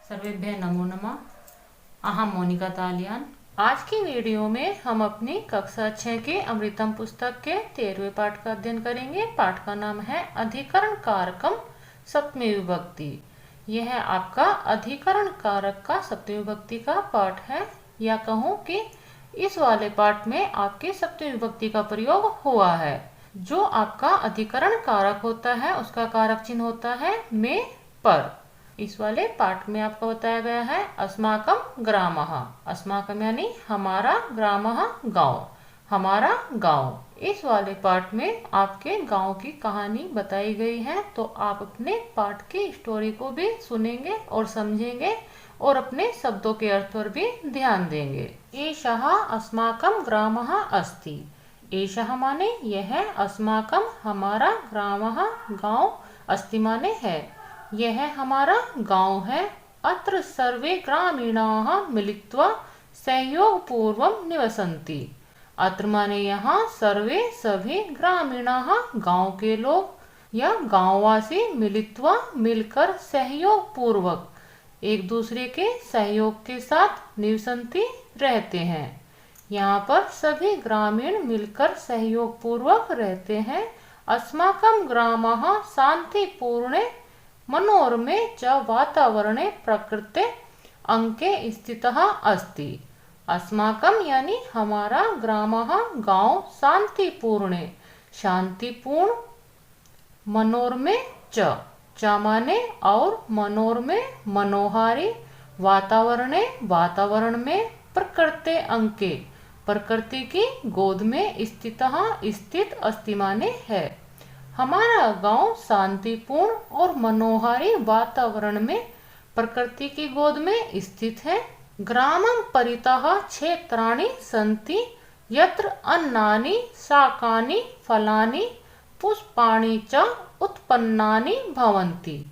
सर्वेभ्यः नमो नमः। अहम मोनिका तालियान। आज की वीडियो में हम अपनी कक्षा 6 के अमृतम पुस्तक के 13वें पाठ का अध्ययन करेंगे। पाठ का नाम है अधिकरण कारकम सप्तमी विभक्ति। यह आपका अधिकरण कारक का सप्तमी विभक्ति का पाठ है, या कहूँ कि इस वाले पाठ में आपके सप्तमी विभक्ति का प्रयोग हुआ है। जो आपका अधिकरण कारक होता है उसका कारक चिन्ह होता है में पर। इस वाले पाठ में आपको बताया गया है अस्माकम ग्रामः। अस्माकम यानी हमारा, ग्रामः गांव, हमारा गांव। इस वाले पाठ में आपके गांव की कहानी बताई गई है, तो आप अपने पाठ की स्टोरी को भी सुनेंगे और समझेंगे और अपने शब्दों के अर्थ पर भी ध्यान देंगे। एषः अस्माकं ग्रामः अस्ति। एषः माने यह, अस्माकं हमारा, ग्रामः गांव, अस्ति माने है, यह हमारा गांव है। अत्र सर्वे ग्रामीणाः मिलित्वा सहयोगपूर्वं निवसन्ति। अत्र माने यहाँ, सर्वे सभी, ग्रामीणाः गांव के लोग या गांववासी, मिलित्वा मिलकर, सहयोग पूर्वक एक दूसरे के सहयोग के साथ, निवसन्ति रहते हैं। यहाँ पर सभी ग्रामीण मिलकर सहयोग पूर्वक रहते हैं। अस्माकं ग्रामः शांतिपूर्णे मनोरमे च वातावरणे प्रकृते अंके स्थितः अस्ति। अस्माकं यानी हमारा, ग्रामः गांव, शांतिपूर्णे शांतिपूर्ण, मनोरमे च माने और, मनोरमे मनोहारी, वातावरणे वातावरण में, प्रकृते अंके प्रकृति की गोद में, स्थित अस्ति माने है। हमारा गांव शांतिपूर्ण और मनोहारी वातावरण में, प्रकृति की गोद में स्थित है। ग्रामं परितः क्षेत्राणि सन्ति यत्र अन्नानि शाकानि फलानि पुष्पाणि च उत्पन्नानि भवन्ति।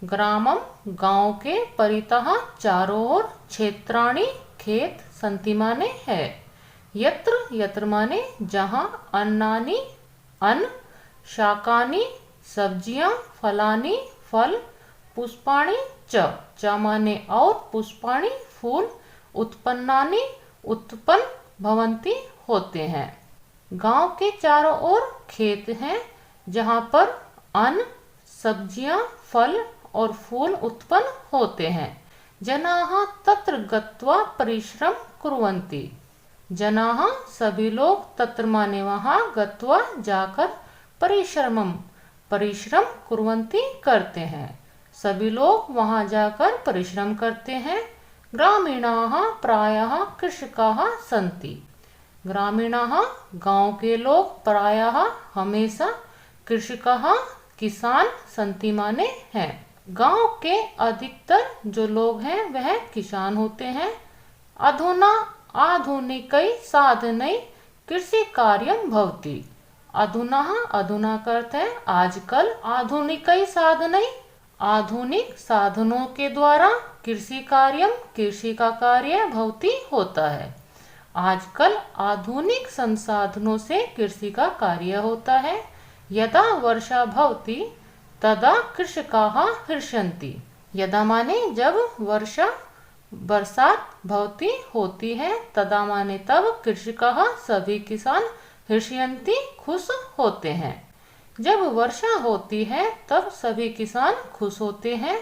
ग्रामं गांव के, परितः चारों ओर, क्षेत्राणि खेत, सन्ति माने है, यत्र माने जहाँ, अन्नानि अन्न, शाकानि सब्जियां, फलानि फल, पुष्पाणि च माने और, पुष्पाणि फूल, उत्पन्नानि उत्पन्न, भवन्ति होते हैं। गांव के चारों ओर खेत हैं जहाँ पर अन्न, सब्जियां, फल और फूल उत्पन्न होते हैं। जनाः तत्र गत्वा परिश्रम कुर्वन्ति। जनाः सभी लोग, तत्र माने वहाँ, गत्वा जाकर, परिश्रम कुर्वन्ति करते हैं। सभी लोग वहाँ जाकर परिश्रम करते हैं। ग्रामीणाः प्रायः कृषकाः सन्ति। ग्रामीणाः गांव के लोग, प्रायः हमेशा, कृषकाः किसान, सन्ति माने हैं। गांव के अधिकतर जो लोग हैं वह किसान होते हैं। अधुना आधुनिकै साधनै कृषि कार्यं भवति। अधुना का अर्थ है आजकल, आधुनिकै साधनै आधुनिक साधनों के द्वारा, कृषि कार्यम कृषि का कार्य, भवति होता है। आजकल आधुनिक संसाधनों से कृषि का कार्य होता है। यदा वर्षा भवति तदा कृषकाः हर्षन्ति। यदा माने जब, वर्षा बरसात, भवति होती है, तदा माने तब, कृषकाः सभी किसान, हर्षयन्ति खुश होते हैं। जब वर्षा होती है तब सभी किसान खुश होते हैं।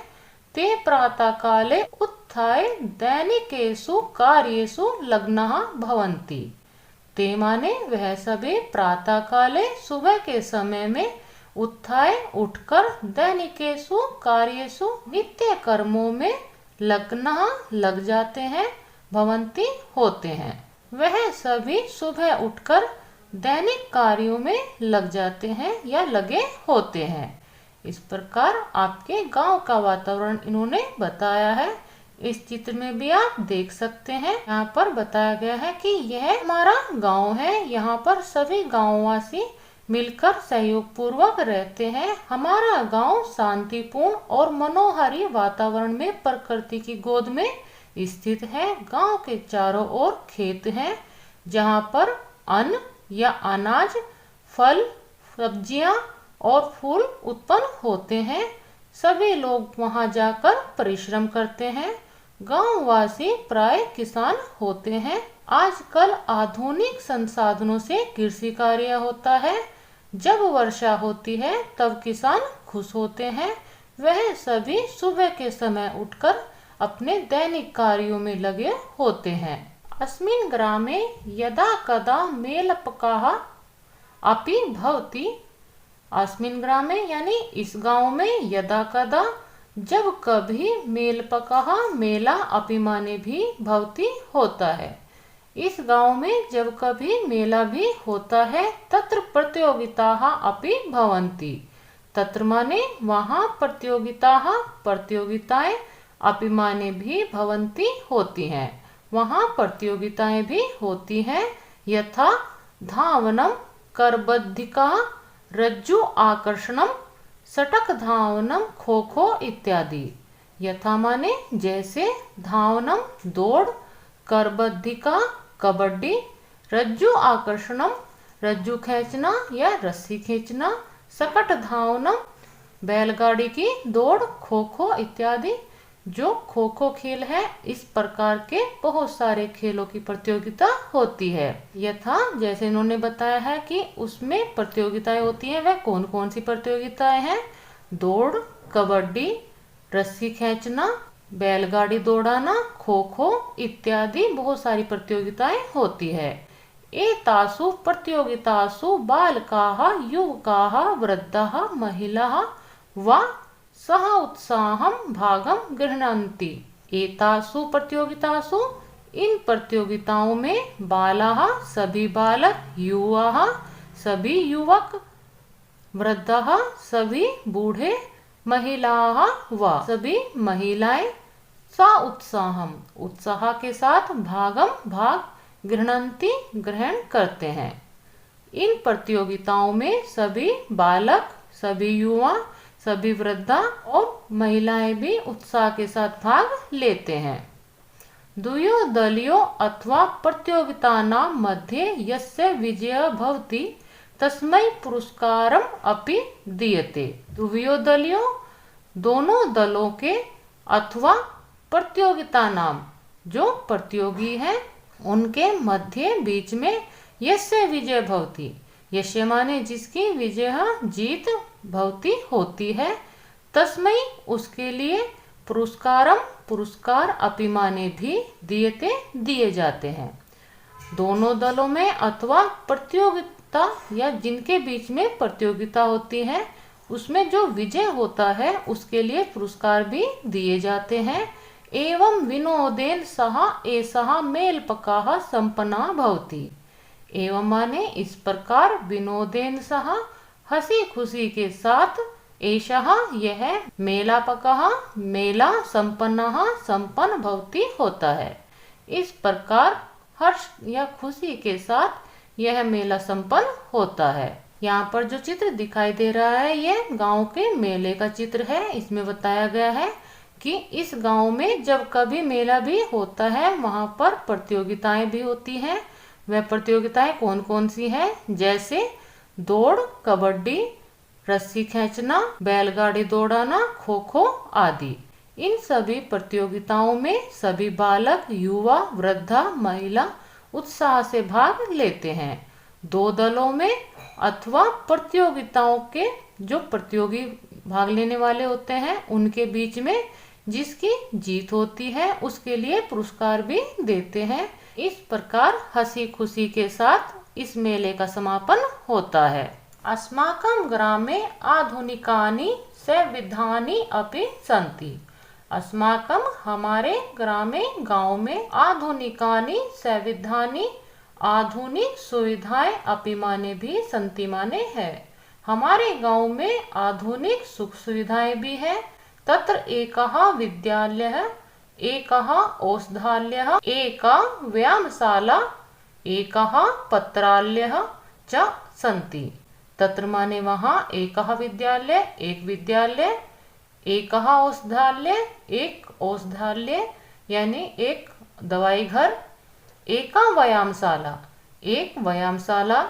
ते प्रातः काले उत्थाय दैनिकेषु कार्येषु लग्नाः भवन्ति। ते माने वह सभी, प्रातः काले सुबह के समय में, उत्थाय उठकर, दैनिकेषु कार्येषु नित्य कर्मों में, लग्नाः लग जाते हैं, भवन्ति होते हैं। वह सभी सुबह उठकर दैनिक कार्यों में लग जाते हैं या लगे होते हैं। इस प्रकार आपके गांव का वातावरण इन्होंने बताया है। इस चित्र में भी आप देख सकते हैं, यहाँ पर बताया गया है कि यह हमारा गांव है। यहाँ पर सभी गांववासी मिलकर सहयोग पूर्वक रहते हैं। हमारा गांव शांतिपूर्ण और मनोहारी वातावरण में, प्रकृति की गोद में स्थित है। गांव के चारों ओर खेत हैं जहाँ पर अन्न या अनाज, फल, सब्जियां और फूल उत्पन्न होते हैं। सभी लोग वहां जाकर परिश्रम करते हैं। गांववासी प्राय किसान होते हैं। आजकल आधुनिक संसाधनों से कृषि कार्य होता है। जब वर्षा होती है तब किसान खुश होते हैं। वह सभी सुबह के समय उठकर अपने दैनिक कार्यों में लगे होते हैं। अस्मिन् ग्रामे यदा कदा मेलपकाः अपि भवति। अस्मिन् ग्रामे यानी इस गांव में यदा कदा जब कभी मेलपकाः मेला अपि माने भी भवति होता है। इस गांव में जब कभी मेला भी होता है तत्र प्रतियोगिताः अपि भवन्ति। तत्र माने वहाँ प्रतियोगिताः प्रतियोगिताएं अपि माने भी भवन्ति होती हैं। वहाँ प्रतियोगिताएं भी होती हैं। यथा धावनम करबद्धिका रज्जु आकर्षणम सटक धावनम खो खो इत्यादि। यथा माने जैसे धावनम दौड़, करबद्धिका कबड्डी, रज्जु आकर्षणम रज्जु खींचना या रस्सी खींचना, सकट धावनम बैलगाड़ी की दौड़, खो खो इत्यादि। जो खो खो खेल है, इस प्रकार के बहुत सारे खेलों की प्रतियोगिता होती है। यथा जैसे इन्होंने बताया है कि उसमें प्रतियोगिताएं होती हैं, वह कौन कौन सी प्रतियोगिताएं हैं? दौड़, कबड्डी, रस्सी खींचना, बैलगाड़ी दौड़ाना, खो खो इत्यादि बहुत सारी प्रतियोगिताएं होती है। एतासु प्रतियोगितासु बालकाः युवकाः वृद्धाः महिलाः वा सह उत्साहं भागं गृह्णन्ति। एतासु प्रतियोगितासु इन प्रतियोगिताओं में बालाः सभी बालक, युवाः सभी युवक, वृद्धाः सभी बूढ़े, महिलाः व सभी महिलाएं सा उत्साहम उत्साह के साथ भागम भाग गृह्णन्ति ग्रहण करते हैं। इन प्रतियोगिताओं में सभी बालक, सभी युवा, सभी वृद्धा और महिलाएं भी उत्साह के साथ भाग लेते हैं। द्वयो दलियो अथवा प्रतियोगितानां मध्ये यस्य विजयः भवति तस्मै पुरस्कारम अपि दीयते। द्वयो दलियो दोनों दलों के अथवा प्रतियोगिता नाम जो प्रतियोगी हैं उनके मध्य बीच में यस्य विजय भवति, यस्य माने जिसकी विजय जीत भवति होती है, तस्मै उसके लिए पुरस्कारम पुरस्कार अपि माने भी दीयते दिए जाते हैं। दोनों दलों में अथवा प्रतियोगिता या जिनके बीच में प्रतियोगिता होती है उसमें जो विजय होता है उसके लिए पुरस्कार भी दिए जाते हैं। एवं विनोदेन सह एषः मेलपकाः संपन्ना भवति। एवं माने इस प्रकार विनोदेन सह हंसी खुशी के साथ एषः यह मेलापकः मेला संपन्नः संपन्न भवति होता है। इस प्रकार हर्ष या खुशी के साथ यह मेला संपन्न होता है। यहाँ पर जो चित्र दिखाई दे रहा है यह गांव के मेले का चित्र है। इसमें बताया गया है कि इस गांव में जब कभी मेला भी होता है वहां पर प्रतियोगिताएं भी होती हैं। वह प्रतियोगिताएं कौन कौन सी हैं? जैसे दौड़, कबड्डी, रस्सी खींचना, बैलगाड़ी दौड़ाना, खो खो आदि। इन सभी प्रतियोगिताओं में सभी बालक, युवा, वृद्धा, महिला उत्साह से भाग लेते हैं। दो दलों में अथवा प्रतियोगिताओं के जो प्रतियोगी भाग लेने वाले होते हैं उनके बीच में जिसकी जीत होती है उसके लिए पुरस्कार भी देते हैं। इस प्रकार हंसी खुशी के साथ इस मेले का समापन होता है। अस्माकं ग्रामे आधुनिकानि सौविध्यानि अपि सन्ति। अस्माकं हमारे ग्रामे गांव में आधुनिकानि सौविध्यानि आधुनिक सुविधाएं अपि माने भी सन्ति माने है। हमारे गांव में आधुनिक सुख सुविधाएं भी है। तत्र एकः विद्यालयः, एकः औषधालयः, एका व्यायामशाला, एकः पत्रालयः च सन्ति। तत्र माने वहाँ एकः विद्यालय, एक विद्यालय, एकः औषधालय, एक औषधालय यानी एक दवाई घर, एका व्यायामशाला, एक व्यायामशाला,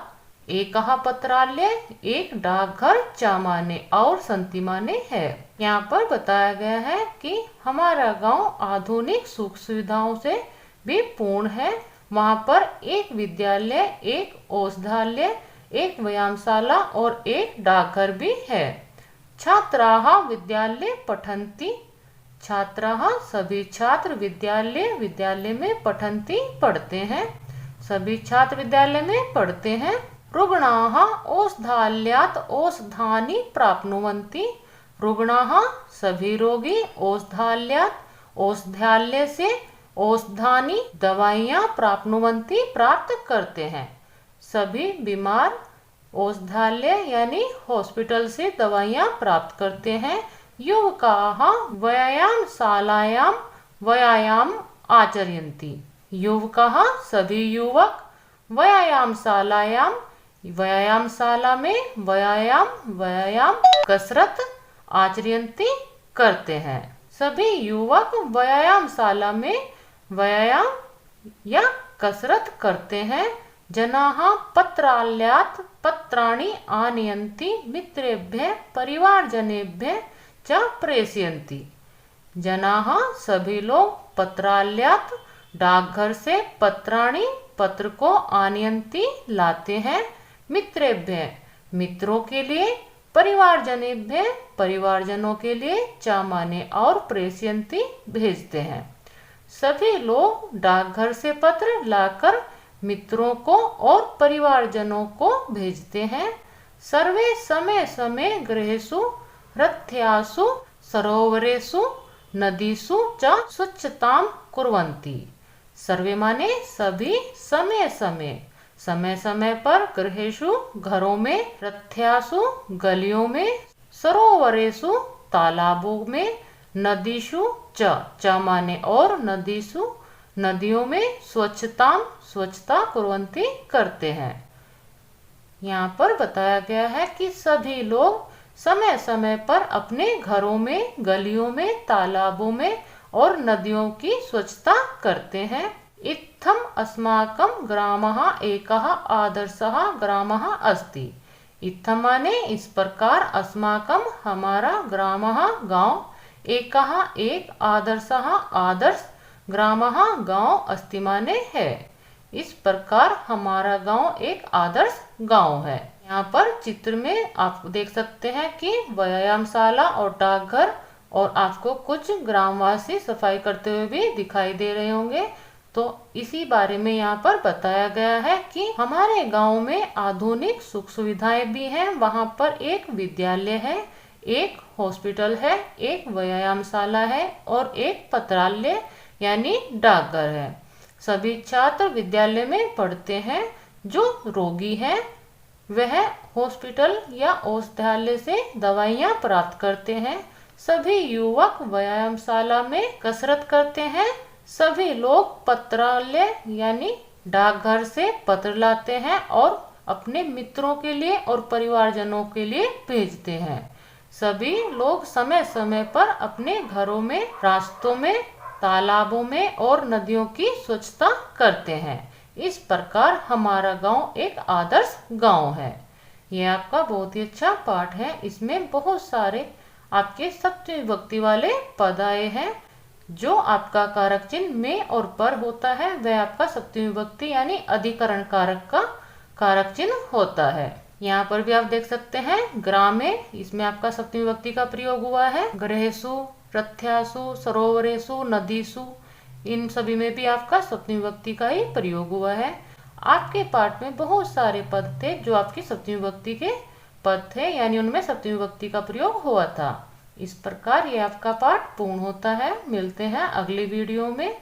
एकः पत्रालय एक डाकघर चामाने और संतिमाने है। यहाँ पर बताया गया है कि हमारा गांव आधुनिक सुख सुविधाओं से भी पूर्ण है। वहाँ पर एक विद्यालय, एक औषधालय, एक व्यायामशाला और एक डाकघर भी है। छात्राः विद्यालये पठन्ति, छात्राः सभी छात्र विद्यालय में पठन्ति पढ़ते हैं, सभी छात्र विद्यालय में पढ़ते हैं। रुग्णाः औषधालयात् औषधानि प्राप्नुवन्ति, रुग्णाः सभी रोगी औषधालयात् औषधालय से औषधानि दवाइयाँ प्राप्नुवन्ति प्राप्त करते हैं, सभी बीमार औषधालय यानी हॉस्पिटल से दवाइयाँ प्राप्त करते हैं। युवकाः व्यायामशालायां व्यायाम आचरन्ति, युवकाः सभी युवक व्यायामशालायां व्यायामशाला में व्यायाम कसरत आचरन्ति करते हैं, सभी युवक व्यायामशाला में व्यायाम या कसरत करते हैं। जनाः पत्रालयात् पत्राणि आनयन्ति, मित्रेभ्यः परिवारजनेभ्यः च प्रेषयन्ति, जनाः सभी लोग पत्रालयात् डाकघर से पत्राणि पत्र को आनयन्ति लाते हैं, मित्रेभ्यः मित्रों के लिए, परिवारजनेभ्यः परिवारजनों के लिए, चामाने और प्रेषयन्ति भेजते हैं। सभी लोग डाकघर से पत्र लाकर मित्रों को और परिवारजनों को भेजते हैं। सर्वे समय समय गृहेषु रथ्यासु सरोवरेषु नदीषु च स्वच्छतां कुर्वन्ति, सर्वे माने सभी समय समय पर गृहेषु घरों में, रथ्यासु गलियों में, सरोवरेषु तालाबों में, नदीषु च माने और नदीषु नदियों में, स्वच्छता कुर्वन्ति करते हैं। यहाँ पर बताया गया है कि सभी लोग समय समय पर अपने घरों में, गलियों में, तालाबों में और नदियों की स्वच्छता करते हैं। इत्थम अस्माकं ग्रामः एकः आदर्शः ग्रामः अस्ति, इत्थम माने इस प्रकार, अस्माकं हमारा, ग्रामः गांव, एकः एक, आदर्शः आदर्श, ग्रामः गांव, अस्ति माने है, इस प्रकार हमारा गांव एक आदर्श गांव है। यहाँ पर चित्र में आप देख सकते हैं कि व्यायामशाला और डाकघर, और आपको कुछ ग्रामवासी सफाई करते हुए भी दिखाई दे रहे होंगे। तो इसी बारे में यहाँ पर बताया गया है कि हमारे गांव में आधुनिक सुख सुविधाएं भी हैं। वहाँ पर एक विद्यालय है, एक हॉस्पिटल है, एक व्यायामशाला है और एक पत्रालय यानी डाकघर है। सभी छात्र विद्यालय में पढ़ते हैं। जो रोगी हैं वह हॉस्पिटल या औषधालय से दवाइयाँ प्राप्त करते हैं। सभी युवक व्यायामशाला में कसरत करते हैं। सभी लोग पत्रालय यानी डाकघर से पत्र लाते हैं और अपने मित्रों के लिए और परिवारजनों के लिए भेजते हैं। सभी लोग समय समय पर अपने घरों में, रास्तों में, तालाबों में और नदियों की स्वच्छता करते हैं। इस प्रकार हमारा गांव एक आदर्श गांव है। यह आपका बहुत ही अच्छा पाठ है। इसमें बहुत सारे आपके सप्तमी विभक्ति वाले पद आए हैं। जो आपका कारक चिन्ह में और पर होता है वह आपका सप्तमी विभक्ति यानी अधिकरण कारक का कारक चिन्ह होता है। यहाँ पर भी आप देख सकते हैं ग्रामे, इसमें आपका सप्तमी विभक्ति का प्रयोग हुआ है। गृहेषु, रथ्यासु, सरोवरेषु, नदीसु, इन सभी में भी आपका सप्तमी विभक्ति का ही प्रयोग हुआ है। आपके पाठ में बहुत सारे पद थे जो आपकी सप्तमी विभक्ति के पद थे, यानी उनमें सप्तमी विभक्ति का प्रयोग हुआ था। इस प्रकार ये आपका पाठ पूर्ण होता है। मिलते हैं अगली वीडियो में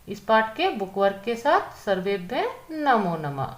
इस पाठ के बुक वर्क के साथ। सर्वेभ्यः नमो नमः।